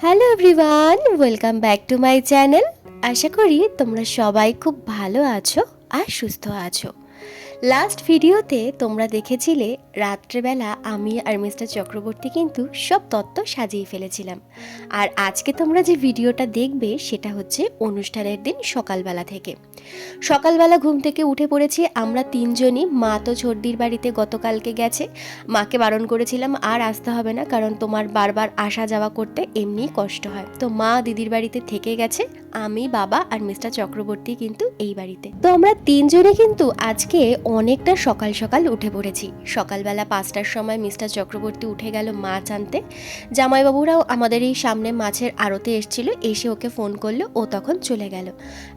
Hello everyone, welcome back to my channel. আশা করি তোমরা সবাই খুব ভালো আছো আর সুস্থ আছো। লাস্ট ভিডিওতে তোমরা দেখেছিলে রাত্রেবেলা আমি আর মিস্টার চক্রবর্তী কিন্তু সব তত্ত্ব সাজিয়ে ফেলেছিলাম। আর আজকে তোমরা যে ভিডিওটা দেখবে সেটা হচ্ছে অনুষ্ঠানের দিন সকালবেলা থেকে। সকালবেলা ঘুম থেকে উঠে পড়েছি আমরা তিনজনই। মা তো ছর্দির বাড়িতে গতকালকে গেছে, মাকে বারণ করেছিলাম আর আসতে হবে না, কারণ তোমার বারবার আসা যাওয়া করতে এমনিই কষ্ট হয়। তো মা দিদির বাড়িতে থেকে গেছে, আমি, বাবা আর মিস্টার চক্রবর্তী কিন্তু এই বাড়িতে। তো আমরা তিনজনে কিন্তু আজকে অনেকটা সকাল সকাল উঠে পড়েছি। সকালবেলা 5টার সময় মিস্টার চক্রবর্তী উঠে গেল মাছ আনতে। জামাইবাবুরাও আমাদের এই সামনে মাছের আড়তে এসেছিল, এসে ওকে ফোন করলো, ও তখন চলে গেল।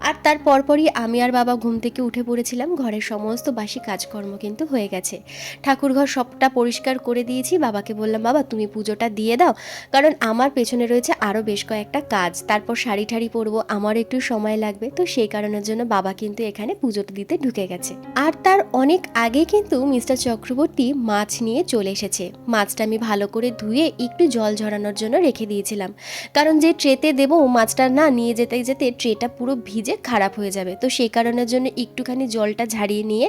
আর তার পরপরই আমি আর বাবা ঘুম থেকে উঠে পড়েছিলাম। ঘরের সমস্ত বাসি কাজকর্ম কিন্তু হয়ে গেছে। ঠাকুরঘর সবটা পরিষ্কার করে দিয়েছি। বাবাকে বললাম, বাবা তুমি পুজোটা দিয়ে দাও, কারণ আমার পেছনে রয়েছে আরও বেশ কয়েকটা কাজ। তারপর শাড়ি ঠাড়ি পরবো, আমার একটু সময় লাগবে, তো সেই কারণের জন্য বাবা কিন্তু এখানে পুজোটা দিতে ঢুকে গেছে। আর তার অনেক আগে কিন্তু মিস্টার চক্রবর্তী মাছ নিয়ে চলে এসেছে। মাছটা আমি ভালো করে ধুয়ে একটু জল ঝরানোর জন্য রেখে দিয়েছিলাম, কারণ যে ট্রেতে দেবো মাছটা না নিয়ে যেতে যেতে ট্রেটা পুরো ভিজে খারাপ হয়ে যাবে। তো সেই কারণের জন্য একটুখানি জলটা ঝারিয়ে নিয়ে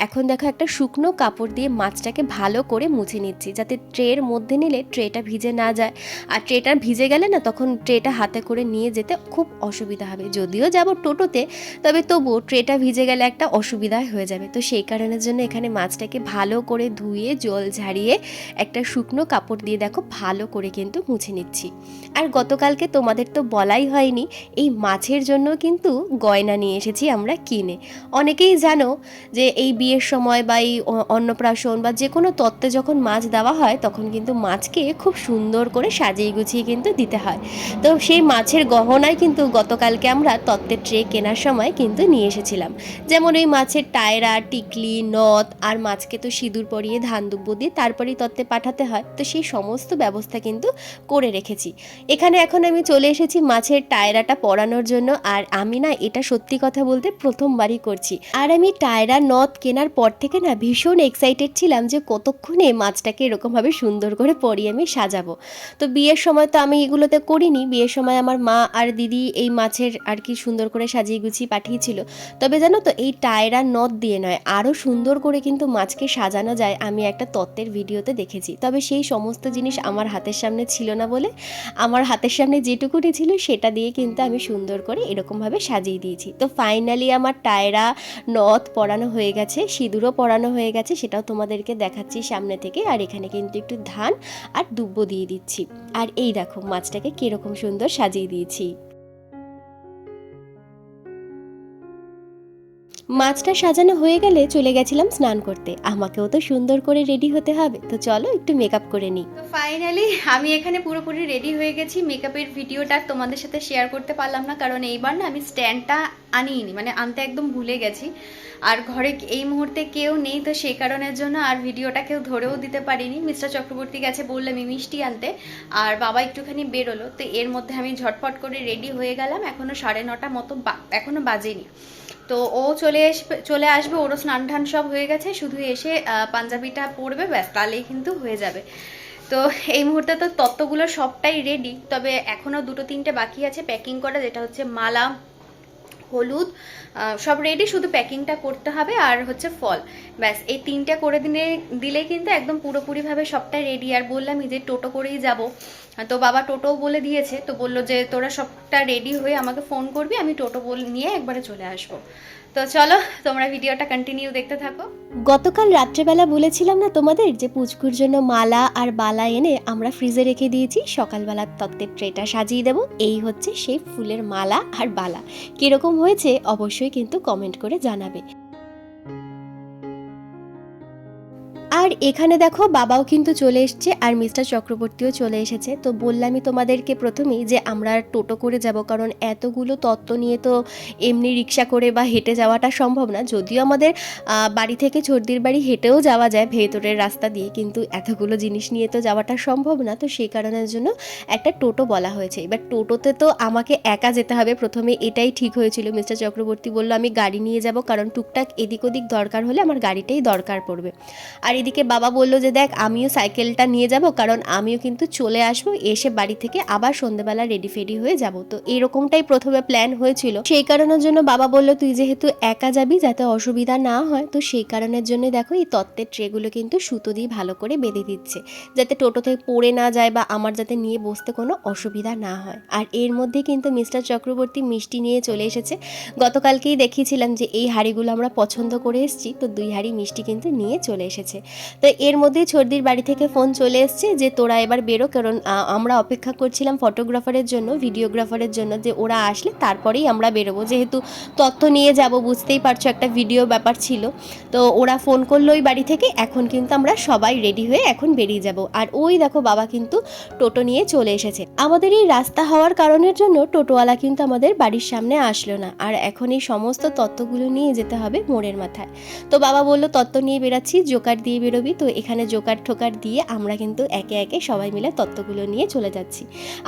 এখন দেখো একটা শুকনো কাপড় দিয়ে মাছটাকে ভালো করে মুছে নিচ্ছি, যাতে ট্রের মধ্যে নিলে ট্রেটা ভিজে না যায়। আর ট্রেটা ভিজে গেলে না তখন ট্রেটা হাতে করে নিয়ে যেতে খুব অসুবিধা হবে। যদিও যাব টোটোতে, তবে তবুও ট্রেটা ভিজে গেলে একটা অসুবিধা হয়ে যাবে। তো সেই কারণের জন্য এখানে মাছটাকে ভালো করে ধুয়ে জল ঝারিয়ে একটা শুকনো কাপড় দিয়ে দেখো ভালো করে কিন্তু মুছে নিচ্ছি। আর গতকালকে তোমাদের তো বলাই হয়নি, এই মাছের জন্য কিন্তু গয়না নিয়ে এসেছি আমরা কিনে। অনেকেই জানো যে এই বিয়ের সময় বা এই অন্নপ্রাশন বা যে কোনো তত্ত্বে যখন মাছ দেওয়া হয় তখন কিন্তু মাছকে খুব সুন্দর করে সাজিয়ে গুছিয়ে কিন্তু দিতে হয়। তো সেই মাছের গহনায় কিন্তু গতকালকে আমরা তত্ত্বের ট্রে কেনার সময় কিন্তু নিয়ে এসেছিলাম। যেমন এই মাছের টায়রা, টিকলি, নথ, আর মাছকে তো সিঁদুর পরিয়ে ধান দুব্য দিয়ে তারপরেই তত্ত্বে পাঠাতে হয়। তো সেই সমস্ত ব্যবস্থা কিন্তু করে রেখেছি। এখানে এখন আমি চলে এসেছি মাছের টায়রাটা পরানোর জন্য। আর আমি না এটা সত্যি কথা বলতে প্রথমবারই করছি। আর আমি টায়রা নথ কেনার পর থেকে না ভীষণ এক্সাইটেড ছিলাম যে কতক্ষণে মাছটাকে এরকমভাবে সুন্দর করে পরিয়ে আমি সাজাবো। তো বিয়ের সময় তো আমি এগুলোতে করিনি। বিয়ের সময় আমার মা আর দিদি এই মাছের আর কি সুন্দর করে সাজিয়ে গুছিয়ে পাঠিয়েছিল। তবে জানো তো এই টায়রা নথ দিয়ে নয়, আরও সুন্দর করে কিন্তু মাছকে সাজানো যায় আমি একটা তত্ত্বের ভিডিওতে দেখেছি। তবে সেই সমস্ত জিনিস আমার হাতের সামনে ছিল না বলে আমার হাতের সামনে যেটুকুনি ছিল সেটা দিয়ে কিন্তু আমি সুন্দর করে এরকমভাবে সাজিয়ে দিয়েছি। তো ফাইনালি আমার টায়রা নথ পরানো হয়ে গেছে, সিঁদুরও পরানো হয়ে গেছে, সেটাও তোমাদেরকে দেখাচ্ছি সামনে থেকে। আর এখানে কিন্তু একটু ধান আর দুব্য দিয়ে দিচ্ছি। আর এই দেখো মাছটাকে কিরকম সুন্দর সাজিয়ে দিয়েছি। মাছটা সাজানো হয়ে গেলে চলে গেছিলাম স্নান করতে। আমাকেও তো সুন্দর করে রেডি হতে হবে, তো চলো একটু মেকআপ করে নিই। তো ফাইনালি আমি এখানে পুরোপুরি রেডি হয়ে গেছি। মেকআপের ভিডিওটা তোমাদের সাথে শেয়ার করতে পারলাম না, কারণ এইবার না আমি স্ট্যান্ডটা আনিনি, মানে আনতে একদম ভুলে গেছি। আর ঘরে এই মুহূর্তে কেউ নেই, তো সেই কারণের জন্য আর ভিডিওটা কেউ ধরেও দিতে পারিনি। মিস্টার চক্রবর্তী গেছে বললাম মিষ্টি আনতে, আর বাবা একটুখানি বেরোলো। তো এর মধ্যে আমি ঝটফট করে রেডি হয়ে গেলাম। এখনো 9:30 মতো এখনো বাজেনি। তো ও চলে আসবে, ওরও স্নান টান সব হয়ে গেছে, শুধু এসে পাঞ্জাবিটা পরবে, ব্যাস তাহলেই কিন্তু হয়ে যাবে। তো এই মুহূর্তে তো তত্ত্বগুলো সবটাই রেডি, তবে এখনও 2-3টে বাকি আছে প্যাকিং করা, যেটা হচ্ছে মালা, হলুদ, সব রেডি, শুধু প্যাকিংটা করতে হবে। আর হচ্ছে ফল, ব্যাস এই 3টে করে দিলেই কিন্তু একদম পুরোপুরিভাবে সবটাই রেডি। আর বললামই যে টোটো করেই যাব, তো বাবা টোটোও বলে দিয়েছে। তো বললো যে তোরা সবটা রেডি হয়ে আমাকে ফোন করবি, আমি টোটো নিয়ে একবারে চলে আসবো। তো চলো তোমরা ভিডিওটা কন্টিনিউ দেখতে থাকো। গতকাল রাত্রেবেলা বলেছিলাম না তোমাদের যে পুচকুর জন্য মালা আর বালা এনে আমরা ফ্রিজে রেখে দিয়েছি, সকালবেলা তত্ত্বের ট্রেটা সাজিয়ে দেবো। এই হচ্ছে সেই ফুলের মালা আর বালা। কিরকম হয়েছে অবশ্যই কিন্তু কমেন্ট করে জানাবে। আর এখানে দেখো বাবাও কিন্তু চলে এসছে আর মিস্টার চক্রবর্তীও চলে এসেছে। তো বললামই তোমাদেরকে প্রথমেই যে আমরা টোটো করে যাব, কারণ এতগুলো তত্ত্ব নিয়ে তো এমনি রিক্সা করে বা হেঁটে যাওয়াটা সম্ভব না। যদিও আমাদের বাড়ি থেকে ছর্দির বাড়ি হেঁটেও যাওয়া যায় ভেতরের রাস্তা দিয়ে, কিন্তু এতগুলো জিনিস নিয়ে তো যাওয়াটা সম্ভব না। তো সেই কারণের জন্য একটা টোটো বলা হয়েছে। এবার টোটোতে তো আমাকে একা যেতে হবে, প্রথমে এটাই ঠিক হয়েছিল। মিস্টার চক্রবর্তী বলল আমি গাড়ি নিয়ে যাব, কারণ টুকটাক এদিক ওদিক দরকার হলে আমার গাড়িটাই দরকার পড়বে। আর এদিকে এদিকে বাবা বলল যে দেখ আমিও সাইকেলটা নিয়ে যাব, কারণ আমিও কিন্তু চলে আসবো, এসে বাড়ি থেকে আবার সন্ধ্যেবেলা রেডি ফেডি হয়ে যাব। তো এরকমটাই প্রথমে প্ল্যান হয়েছিল। সেই কারণের জন্য বাবা বলল তুই যেহেতু একা যাবি যাতে অসুবিধা না হয়, তো সেই কারণের জন্য দেখো এই তত্ত্বের ট্রেগুলো কিন্তু সুতো দিয়ে ভালো করে বেঁধে দিচ্ছে, যাতে টোটো থেকে পড়ে না যায় বা আমার যাতে নিয়ে বসতে কোনো অসুবিধা না হয়। আর এর মধ্যে কিন্তু মিস্টার চক্রবর্তী মিষ্টি নিয়ে চলে এসেছে। গতকালকেই দেখিয়েছিলাম যে এই হাঁড়িগুলো আমরা পছন্দ করে এসেছি, তো 2 হাঁড়ি মিষ্টি কিন্তু নিয়ে চলে এসেছে। তো এর মধ্যেই ছর্দির বাড়ি থেকে ফোন চলে এসছে যে তোরা এবার বেরো, কারণ আমরা অপেক্ষা করছিলাম ফটোগ্রাফারের জন্য, ভিডিওগ্রাফারের জন্য, যে ওরা আসলে তারপরেই আমরা বেরোবো, যেহেতু তথ্য নিয়ে যাব, বুঝতেই পারছো একটা ভিডিও ব্যাপার ছিল। তো ওরা ফোন করলো ওই বাড়ি থেকে, এখন কিন্তু আমরা সবাই রেডি হয়ে এখন বেরিয়ে যাব। আর ওই দেখো বাবা কিন্তু টোটো নিয়ে চলে এসেছে। আমাদের এই রাস্তা হওয়ার কারণের জন্য টোটোওয়ালা কিন্তু আমাদের বাড়ির সামনে আসলো না, আর এখন এই সমস্ত তত্ত্বগুলো নিয়ে যেতে হবে মোড়ের মাথায়। তো বাবা বললো তত্ত্ব নিয়ে বেরাচ্ছি, জোকার দিয়ে বেরোবি। তো এখানে জোকার ঠোকার দিয়ে আমরা কিন্তু একে একে সবাই মিলে তত্ত্বগুলো নিয়ে চলে যাচ্ছি।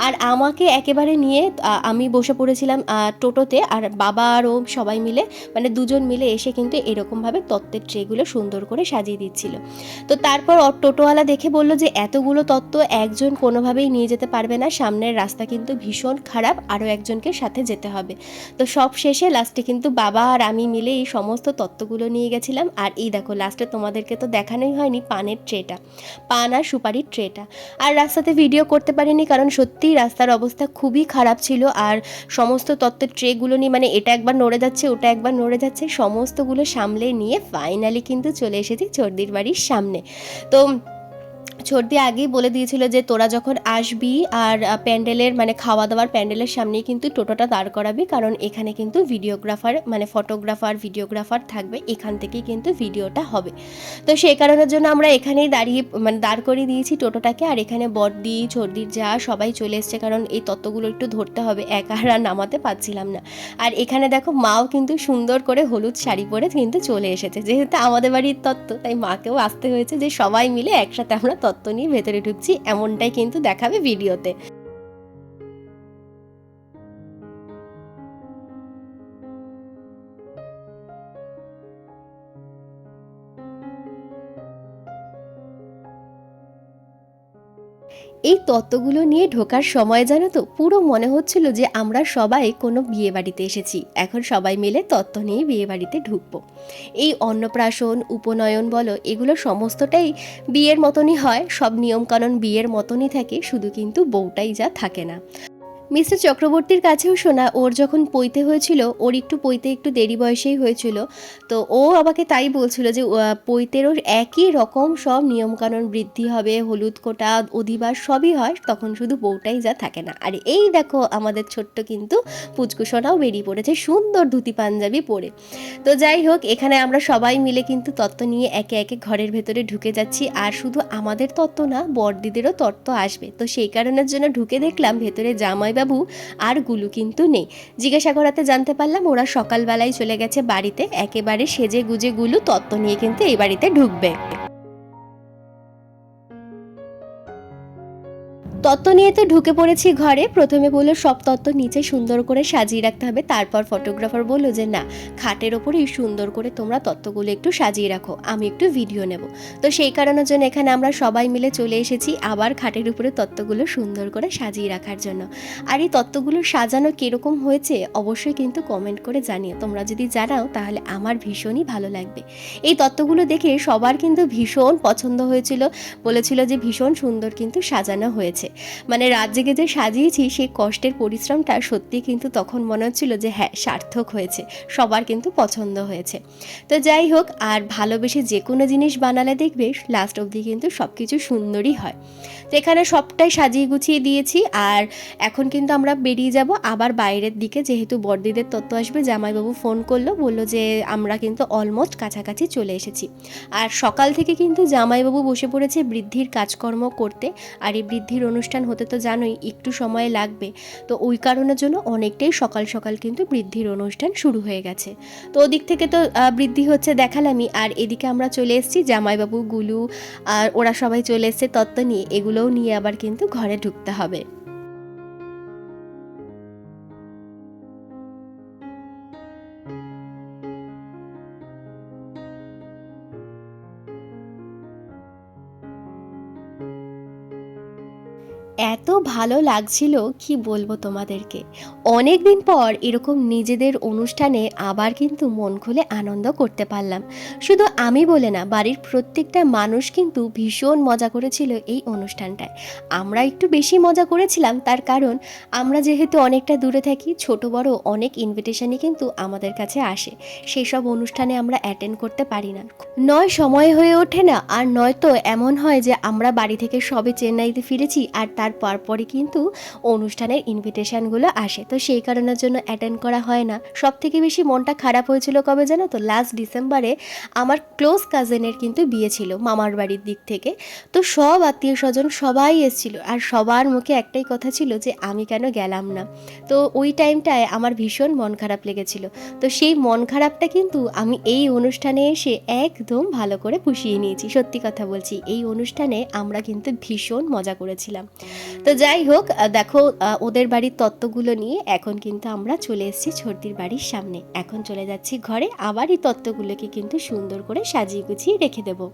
আর আমাকে একেবারে নিয়ে আমি বসে পড়েছিলাম টোটোতে, আর বাবা আর ও সবাই মিলে মানে দুজন মিলে এসে কিন্তু এরকমভাবে তত্ত্বের ট্রেগুলো সুন্দর করে সাজিয়ে দিচ্ছিল। তো তারপর টোটোওয়ালা দেখে বললো যে এতগুলো তত্ত্ব একজন কোনোভাবেই নিয়ে যেতে পারবে না, সামনের রাস্তা কিন্তু ভীষণ খারাপ, আরও একজনকে সাথে যেতে হবে। তো সব শেষে লাস্টে কিন্তু বাবা আর আমি মিলে এই সমস্ত তত্ত্বগুলো নিয়ে গেছিলাম। আর এই দেখো লাস্টে তোমাদেরকে তো দেখানোই হয়নি পানের ট্রেটা, পান আর সুপারির ট্রেটা। আর রাস্তাতে ভিডিও করতে পারিনি, কারণ সত্যিই রাস্তার অবস্থা খুবই খারাপ ছিল। আর সমস্ত তত্ত্বের ট্রেগুলো নিয়ে মানে এটা একবার নড়ে যাচ্ছে, ওটা একবার নড়ে যাচ্ছে, সমস্তগুলো সামলে নিয়ে ফাইনালি কিন্তু চলে এসেছি ছর্দির বাড়ির সামনে। তো ছর্দি আগেই বলে দিয়েছিল যে তোরা যখন আসবি আর প্যান্ডেলের মানে খাওয়া দাওয়ার প্যান্ডেলের সামনেই কিন্তু টোটোটা দাঁড় করাবি, কারণ এখানে কিন্তু ভিডিওগ্রাফার মানে ফটোগ্রাফার ভিডিওগ্রাফার থাকবে, এখান থেকেই কিন্তু ভিডিওটা হবে। তো সেই কারণের জন্য আমরা এখানেই দাঁড়িয়ে মানে দাঁড় করিয়ে দিয়েছি টোটোটাকে। আর এখানে বড়দি ছর্দির যা সবাই চলে এসছে, কারণ এই তত্ত্বগুলো একটু ধরতে হবে, একা আর নামাতে পারছিলাম না। আর এখানে দেখো মাও কিন্তু সুন্দর করে হলুদ শাড়ি পরে কিন্তু চলে এসেছে, যেহেতু আমাদের বাড়ির তত্ত্ব তাই মাকেও আসতে হয়েছে, যে সবাই মিলে একসাথে আমরা তত্ত্ব নিয়ে ভেতরে ঢুকছি, এমনটাই কিন্তু দেখাবে ভিডিওতে। এই তত্ত্বগুলো নিয়ে ঢোকার সময় জানো তো পুরো মনে হচ্ছিল যে আমরা সবাই কোনো বিয়ে বাড়িতে এসেছি, এখন সবাই মিলে তত্ত্ব নিয়ে বিয়ে বাড়িতে ঢুকবো। এই অন্নপ্রাশন উপনয়ন বলো, এগুলো সমস্তটাই বিয়ের মতনই হয়, সব নিয়মকানুন বিয়ের মতনই থাকে, শুধু কিন্তু বউটাই যা থাকে না। মিস্টার চক্রবর্তীর কাছেও শোনা, ওর যখন পৈতে হয়েছিল, ওর একটু পৈতে একটু দেরি বয়সেই হয়েছিল, তো ও আমাকে তাই বলছিল যে পৈতেরও একই রকম সব নিয়মকানুন, বৃদ্ধি হবে, হলুদ কোটা অধিবাস সবই হয়, তখন শুধু বউটাই যা থাকে না। আর এই দেখো আমাদের ছোট্ট কিন্তু পুচকুসোনাও বেরিয়ে পড়েছে সুন্দর ধুতি পাঞ্জাবি পরে। তো যাই হোক, এখানে আমরা সবাই মিলে কিন্তু তত্ত্ব নিয়ে একে একে ঘরের ভেতরে ঢুকে যাচ্ছি। আর শুধু আমাদের তত্ত্ব না, বড়দিদেরও তত্ত্ব আসবে, তো সেই কারণের জন্য ঢুকে দেখলাম ভেতরে জামাইবাবু আর গুলু কিন্তু নেই। জিজ্ঞাসা করাতে জানতে পারলাম ওরা সকালবেলায় চলে গেছে বাড়িতে, একেবারে সেজে গুজে গুলু তত্ত্ব নিয়ে কিন্তু এই বাড়িতে ঢুকবে। তত্ত্ব নিয়ে তো ঢুকে পড়েছি ঘরে। প্রথমে বললো সব তত্ত্ব নিচে সুন্দর করে সাজিয়ে রাখতে হবে, তারপর ফটোগ্রাফার বললো যে না, খাটের ওপরেই সুন্দর করে তোমরা তত্ত্বগুলো একটু সাজিয়ে রাখো, আমি একটু ভিডিও নেব। তো সেই কারণের জন্য এখানে আমরা সবাই মিলে চলে এসেছি আবার খাটের উপরে তত্ত্বগুলো সুন্দর করে সাজিয়ে রাখার জন্য। আর এই তত্ত্বগুলো সাজানো কীরকম হয়েছে অবশ্যই কিন্তু কমেন্ট করে জানিও, তোমরা যদি জানাও তাহলে আমার ভীষণই ভালো লাগবে। এই তত্ত্বগুলো দেখে সবার কিন্তু ভীষণ পছন্দ হয়েছিল, বলেছিল যে ভীষণ সুন্দর কিন্তু সাজানো হয়েছে। মানে রাত জেগে যে সাজিয়েছি সেই কষ্টের পরিশ্রমটা সত্যি কিন্তু তখন মনে হচ্ছিল যে হ্যাঁ সার্থক হয়েছে, সবার কিন্তু পছন্দ হয়েছে। তো যাই হোক, আর ভালোবেসে যে কোনো জিনিস বানালে দেখবে লাস্ট অবধি কিন্তু সব কিছু সুন্দরই হয়। তো এখানে সবটাই সাজিয়ে গুছিয়ে দিয়েছি। আর এখন কিন্তু আমরা বেরিয়ে যাব আবার বাইরের দিকে, যেহেতু বড়দিদের তত্ত্ব আসবে। জামাইবাবু ফোন করলো, বললো যে আমরা কিন্তু অলমোস্ট কাছাকাছি চলে এসেছি। আর সকাল থেকে কিন্তু জামাইবাবু বসে পড়েছে বৃদ্ধির কাজকর্ম করতে। আর এই বৃদ্ধির অনুষ্ঠান হতে তো জানোই একটু সময় লাগবে, তো ওই কারণের জন্য অনেকটাই সকাল সকাল কিন্তু বৃদ্ধির অনুষ্ঠান শুরু হয়ে গেছে। তো ওদিক থেকে তো বৃদ্ধি হচ্ছে দেখালামই, আর এদিকে আমরা চলে এসেছি, জামাইবাবু গুলু আর ওরা সবাই চলে এসছে তত্ত্ব নিয়ে, এগুলোও নিয়ে আবার কিন্তু ঘরে ঢুকতে হবে। এত ভালো লাগছিল কি বলবো তোমাদেরকে। অনেক দিন পর এরকম নিজেদের অনুষ্ঠানে আবার কিন্তু মন খুলে আনন্দ করতে পারলাম। শুধু আমি বলে না, বাড়ির প্রত্যেকটা মানুষ কিন্তু ভীষণ মজা করেছিল এই অনুষ্ঠানটায়। আমরা একটু বেশি মজা করেছিলাম, তার কারণ আমরা যেহেতু অনেকটা দূরে থাকি, ছোট বড় অনেক ইনভিটেশনই কিন্তু আমাদের কাছে আসে। সেই সব অনুষ্ঠানে আমরা অ্যাটেন্ড করতে পারি না, নয় সময় হয়ে ওঠে না, আর নয়তো এমন হয় যে আমরা বাড়ি থেকে সবে চেন্নাইতে ফিরেছি আর তার পরপরই কিন্তু অনুষ্ঠানের ইনভিটেশনগুলো আসে, তো সেই কারণের জন্য অ্যাটেন্ড করা হয় না। সব থেকে বেশি মনটা খারাপ হয়েছিল কবে জানো তো, লাস্ট ডিসেম্বরে আমার ক্লোজ কাজিনের কিন্তু বিয়ে ছিল মামার বাড়ির দিক থেকে। তো সব আত্মীয় স্বজন সবাই এসেছিল, আর সবার মুখে একটাই কথা ছিল যে আমি কেন গেলাম না। তো ওই টাইমটায় আমার ভীষণ মন খারাপ লেগেছিল। তো সেই মন খারাপটা কিন্তু আমি এই অনুষ্ঠানে এসে একদম ভালো করে পুষিয়ে নিয়েছি। সত্যি কথা বলছি, এই অনুষ্ঠানে আমরা কিন্তু ভীষণ মজা করেছিলাম। তো যাই হোক, দেখো ওদের বাড়ির তত্ত্বগুলো নিয়ে এখন কিন্তু আমরা চলে এসেছি ছোটদির বাড়ির সামনে। এখন চলে যাচ্ছি ঘরে, আবার এই তত্ত্বগুলোকে কিন্তু সুন্দর করে সাজিয়ে গুছিয়ে রেখে দেবো।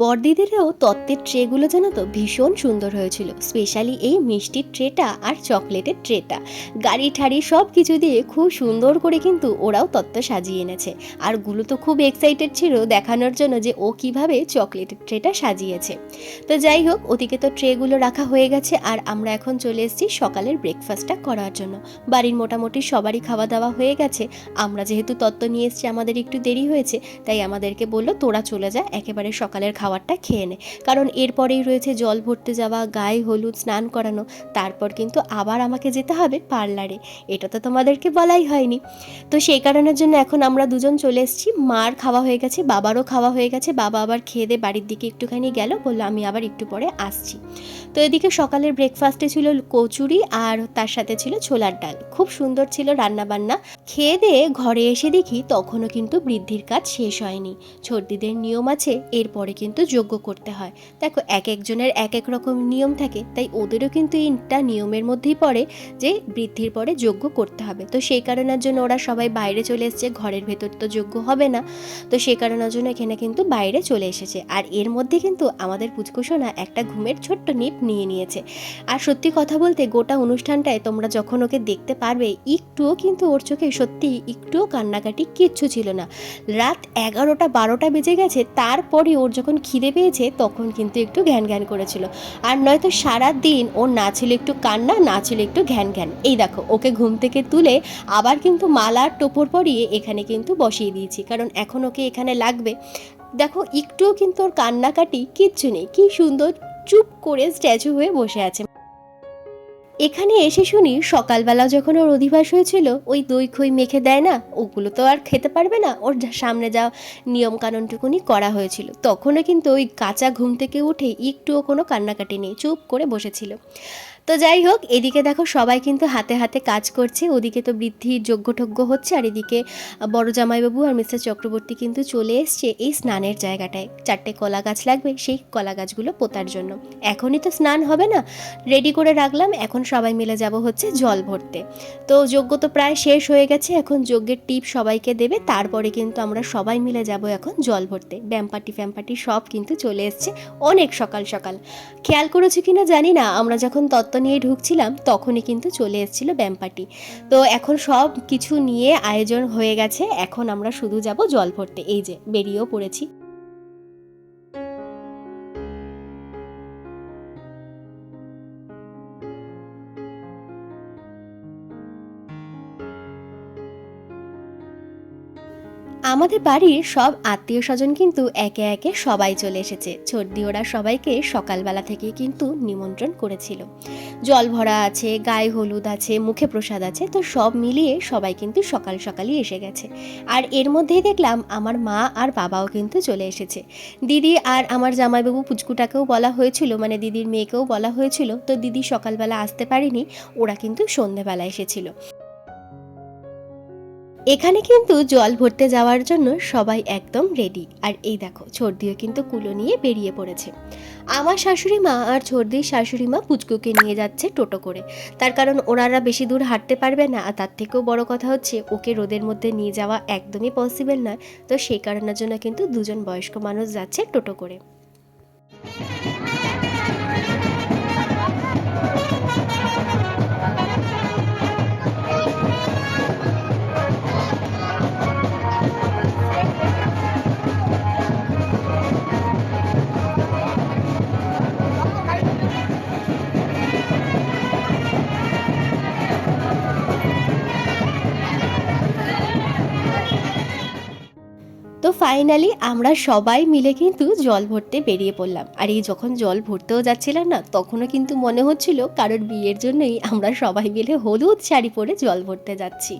বড়দিদেরও তত্ত্বের ট্রেগুলো জানো তো ভীষণ সুন্দর হয়েছিল, স্পেশালি এই মিষ্টির ট্রেটা আর চকলেটের ট্রেটা। গাড়ি ঠাড়ি সব কিছু দিয়ে খুব সুন্দর করে কিন্তু ওরাও তত্ত্ব সাজিয়ে এনেছে। আর গুলো তো খুব এক্সাইটেড ছিল দেখানোর জন্য যে ও কিভাবে চকলেটের ট্রেটা সাজিয়েছে। তো যাই হোক, ওদিকে তো ট্রেগুলো রাখা হয়ে গেছে, আর আমরা এখন চলে এসেছি সকালের ব্রেকফাস্টটা করার জন্য। বাড়ির মোটামুটি সবারই খাওয়া দাওয়া হয়ে গেছে। আমরা যেহেতু তত্ত্ব নিয়ে এসেছি, আমাদের একটু দেরি হয়েছে, তাই আমাদেরকে বললো তোরা চলে যা, একেবারে সকালের খাবারটা খেয়ে নে, কারণ এরপরেই রয়েছে জল ভরতে যাওয়া, গায়ে হলুদ, স্নান করানো, তারপর কিন্তু আবার আমাকে যেতে হবে পার্লারে। এটা তো তোমাদেরকে বলাই হয়নি। তো সেই কারণের জন্য এখন আমরা দুজন চলে এসেছি। মার খাওয়া হয়ে গেছে, বাবারও খাওয়া হয়ে গেছে। বাবা আবার খেয়ে দিয়ে বাড়ির দিকে একটুখানি গেল, বললো আমি আবার একটু পরে আসছি। তো এদিকে সকালের ব্রেকফাস্টে ছিল কচুরি, আর তার সাথে ছিল ছোলার ডাল। খুব সুন্দর ছিল রান্না বান্না। খেয়ে দিয়ে ঘরে এসে দেখি তখনও কিন্তু বৃদ্ধির কাজ শেষ হয়নি। ছোটদিদের নিয়ম আছে, এরপরে কিন্তু যজ্ঞ করতে হয়। দেখো, এক একজনের এক এক রকম নিয়ম থাকে, তাই ওদেরও কিন্তু এইটা নিয়মের মধ্যেই পড়ে যে বৃদ্ধির পরে যজ্ঞ করতে হবে। তো সেই কারণের জন্য ওরা সবাই বাইরে চলে এসেছে, ঘরের ভেতর তো যজ্ঞ হবে না, তো সেই কারণের জন্য এখানে কিন্তু বাইরে চলে এসেছে। আর এর মধ্যে কিন্তু আমাদের পুচকুসোনা একটা ঘুমের ছোট্ট নিপ নিয়ে নিয়েছে। আর সত্যি কথা বলতে গোটা অনুষ্ঠানটায় তোমরা যখন ওকে দেখতে পারবে, একটুও কিন্তু ওর চোখে সত্যি একটুও কান্নাকাটি কিচ্ছু ছিল না। রাত 11টা 12টা বেজে গেছে, তারপরে ওর যখন খিদে পেয়েছে তখন কিন্তু একটু ঘ্যান ঘ্যান করেছিল। আর নয়তো সারা দিন ওর না ছিল একটু কান্না, না ছিল একটু ঘ্যান ঘ্যান। এই দেখো, ওকে ঘুম থেকে তুলে আবার কিন্তু মালার টোপর পরিয়ে এখানে কিন্তু বসিয়ে দিয়েছি, কারণ এখন ওকে এখানে লাগবে। দেখো, একটুও কিন্তু ওর কান্নাকাটি কিচ্ছু নেই, কি সুন্দর চুপ করে স্ট্যাচু হয়ে বসে আছে। এখানে এসে শুনি সকালবেলা যখন ওর অধিবাস হয়েছিল, ওই দই খই মেখে দেয় না, ওগুলো তো আর খেতে পারবে না, ওর সামনে যা নিয়ম কানুনটুকুনি করা হয়েছিল, তখনও কিন্তু ওই কাঁচা ঘুম থেকে উঠে একটুও কোনো কান্নাকাটি নেই, চুপ করে বসেছিল। তো যাই হোক, এদিকে দেখো সবাই কিন্তু হাতে হাতে কাজ করছে। ওদিকে তো বৃদ্ধির যজ্ঞ হচ্ছে, আর এদিকে বড় জামাইবাবু আর মিস্টার চক্রবর্তী কিন্তু চলে এসছে এই স্নানের জায়গাটায়। 4টে কলা গাছ লাগবে সেই কলা গাছগুলো পোতার জন্য। এখনই তো স্নান হবে না, রেডি করে রাখলাম, এখন সবাই মিলে যাব হচ্ছে জল ভরতে। তো যজ্ঞ তো প্রায় শেষ হয়ে গেছে, এখন যজ্ঞের টিপ সবাইকে দেবে, তারপরে কিন্তু আমরা সবাই মিলে যাব এখন জল ভরতে। ব্যাম্পাটি ফ্যাম্পাটি সব কিন্তু চলে এসছে অনেক সকাল সকাল। খেয়াল করেছো কিনা জানি না, আমরা যখন তত্ত্ব নিয়ে ঢুকছিলাম তখনই কিন্তু চলে এসেছিল ব্যাম্পাটি। তো এখন সব কিছু নিয়ে আয়োজন হয়ে গেছে, এখন আমরা শুধু যাব জল ভরতে। এই যে বেরিয়েও পড়েছি। আমাদের বাড়ির সব আত্মীয় স্বজন কিন্তু একে একে সবাই চলে এসেছে। ছোটদি ওরা সবাইকে সকালবেলা থেকে কিন্তু নিমন্ত্রণ করেছিল। জল ভরা আছে, গায়ে হলুদ আছে, মুখে প্রসাদ আছে, তো সব মিলিয়ে সবাই কিন্তু সকাল সকালই এসে গেছে। আর এর মধ্যেই দেখলাম আমার মা আর বাবাও কিন্তু চলে এসেছে। দিদি আর আমার জামাইবাবু পুচকুটাকেও বলা হয়েছিল, মানে দিদির মেয়েকেও বলা হয়েছিল, তো দিদি সকালবেলা আসতে পারেনি, ওরা কিন্তু সন্ধেবেলা এসেছিল। এখানে কিন্তু জল ভরতে যাওয়ার জন্য সবাই একদম রেডি। আর এই দেখো ছর্দিও কিন্তু কুলো নিয়ে বেরিয়ে পড়েছে। আমার শাশুড়ি মা আর ছর্দির শাশুড়ি মা পুচকুকে নিয়ে যাচ্ছে টোটো করে, তার কারণ ওনারা বেশি দূর হাঁটতে পারবে না, আর তার থেকেও বড় কথা হচ্ছে ওকে রোদের মধ্যে নিয়ে যাওয়া একদমই পসিবল নয়। তো সেই কারণের জন্য কিন্তু দুজন বয়স্ক মানুষ যাচ্ছে টোটো করে। তো ফাইনালি আমরা সবাই মিলে কিন্তু জল ভরতে বেরিয়ে পড়লাম। আর এই যখন জল ভরতেও যাচ্ছিলাম না, তখনও কিন্তু মনে হচ্ছিল কারোর বিয়ের জন্যই আমরা সবাই মিলে হলুদ শাড়ি পরে জল ভরতে যাচ্ছি।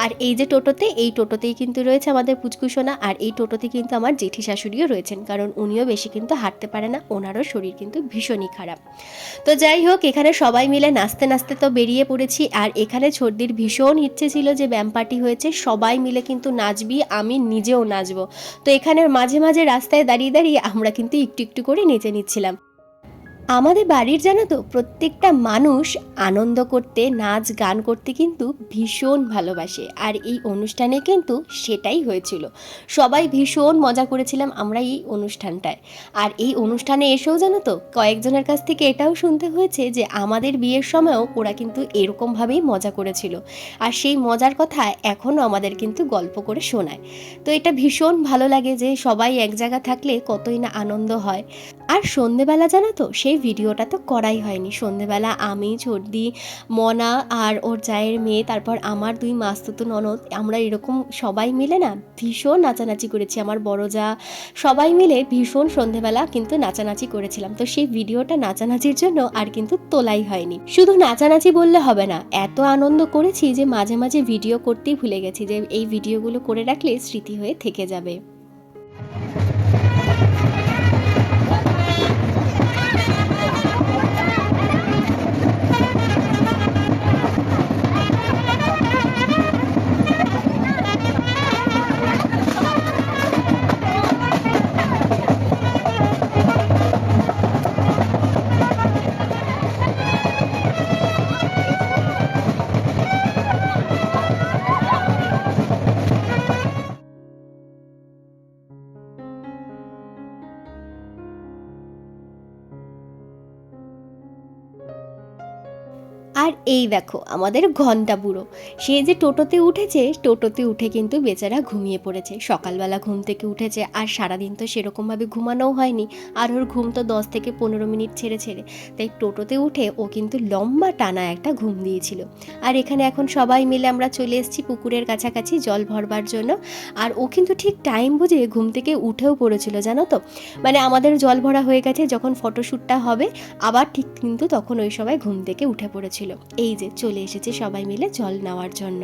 আর এই যে টোটোতে, এই টোটোতেই কিন্তু রয়েছে আমাদের পুচকুসোনা, আর এই টোটোতে কিন্তু আমার জেঠি শাশুড়িও রয়েছেন, কারণ উনিও বেশি কিন্তু হাঁটতে পারে না, ওনারও শরীর কিন্তু ভীষণই খারাপ। তো যাই হোক, এখানে সবাই মিলে নাচতে নাচতে তো বেরিয়ে পড়েছি। আর এখানে ছর্দির ভীষণ ইচ্ছে ছিল যে ব্যায়াম পার্টি হয়েছে, সবাই মিলে কিন্তু নাচবি, আমি নিজেও নাচবো। তো এখানে মাঝে মাঝে রাস্তায় দাঁড়িয়ে দাঁড়িয়ে আমরা কিন্তু একটু একটু করে নেচে নিচ্ছিলাম। আমাদের বাড়ির জানো তো প্রত্যেকটা মানুষ আনন্দ করতে, নাচ গান করতে কিন্তু ভীষণ ভালোবাসে। আর এই অনুষ্ঠানে কিন্তু সেটাই হয়েছিল, সবাই ভীষণ মজা করেছিলাম আমরা এই অনুষ্ঠানটায়। আর এই অনুষ্ঠানে এসেও জানো তো কয়েকজনের কাছ থেকে এটাও শুনতে হয়েছে যে আমাদের বিয়ের সময়ও ওরা কিন্তু এরকমভাবেই মজা করেছিল, আর সেই মজার কথা এখনও আমাদের কিন্তু গল্প করে শোনায়। তো এটা ভীষণ ভালো লাগে যে সবাই এক জায়গা থাকলে কতই না আনন্দ হয়। আর সন্ধেবেলা জানো তো সেই ভিডিওটা তো করাই হয়নি। সন্ধেবেলা আমি, ছর্দি, মনা আর ওর জায়ের মেয়ে, তারপর আমার দুই মাস্তুতো ননদ, আমরা এরকম সবাই মিলে না ভীষণ নাচানাচি করেছি। আমার বড় যা, সবাই মিলে ভীষণ সন্ধেবেলা কিন্তু নাচানাচি করেছিলাম। তো সেই ভিডিওটা নাচানাচির জন্য আর কিন্তু তোলাই হয়নি। শুধু নাচানাচি বললে হবে না, এত আনন্দ করেছি যে মাঝে মাঝে ভিডিও করতেই ভুলে গেছি, যে এই ভিডিওগুলো করে রাখলে স্মৃতি হয়ে থেকে যাবে। আর এই দেখো আমাদের ঘন্টা বুড়ো, সে যে টোটোতে উঠেছে, টোটোতে উঠে কিন্তু বেচারা ঘুমিয়ে পড়েছে। সকালবেলা ঘুম থেকে উঠেছে, আর সারাদিন তো সেরকমভাবে ঘুমানোও হয়নি, আর ওর ঘুম তো 10 থেকে 15 মিনিট ছেড়ে ছেড়ে, তাই টোটোতে উঠে ও কিন্তু লম্বা টানা একটা ঘুম দিয়েছিল। আর এখানে এখন সবাই মিলে আমরা চলে এসেছি পুকুরের কাছাকাছি জল ভরবার জন্য। আর ও কিন্তু ঠিক টাইম বুঝে ঘুম থেকে উঠেও পড়েছিল জানো তো, মানে আমাদের জল ভরা হয়ে গেছে, যখন ফটোশ্যুটটা হবে আবার ঠিক কিন্তু তখন ওই সবাই ঘুম থেকে উঠে পড়েছিল। এই যে চলে এসেছে সবাই মিলে জল নেওয়ার জন্য।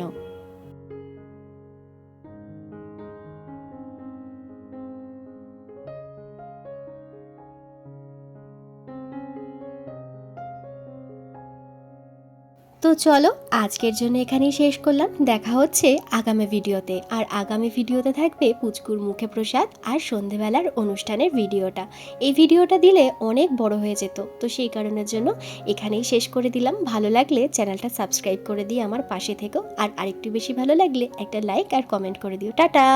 তো চলো আজকের জন্য এখানেই শেষ করলাম। দেখা হচ্ছে আগামী ভিডিওতে। আর আগামী ভিডিওতে থাকবে পুচকুর মুখে প্রসাদ আর সন্ধেবেলার অনুষ্ঠানের ভিডিওটা। এই ভিডিওটা দিলে অনেক বড় হয়ে যেত, তো সেই কারণের জন্য এখানেই শেষ করে দিলাম। ভালো লাগলে চ্যানেলটা সাবস্ক্রাইব করে দিয়ে আমার পাশে থেকো, আর আরেকটু বেশি ভালো লাগলে একটা লাইক আর কমেন্ট করে দিও। টাটা।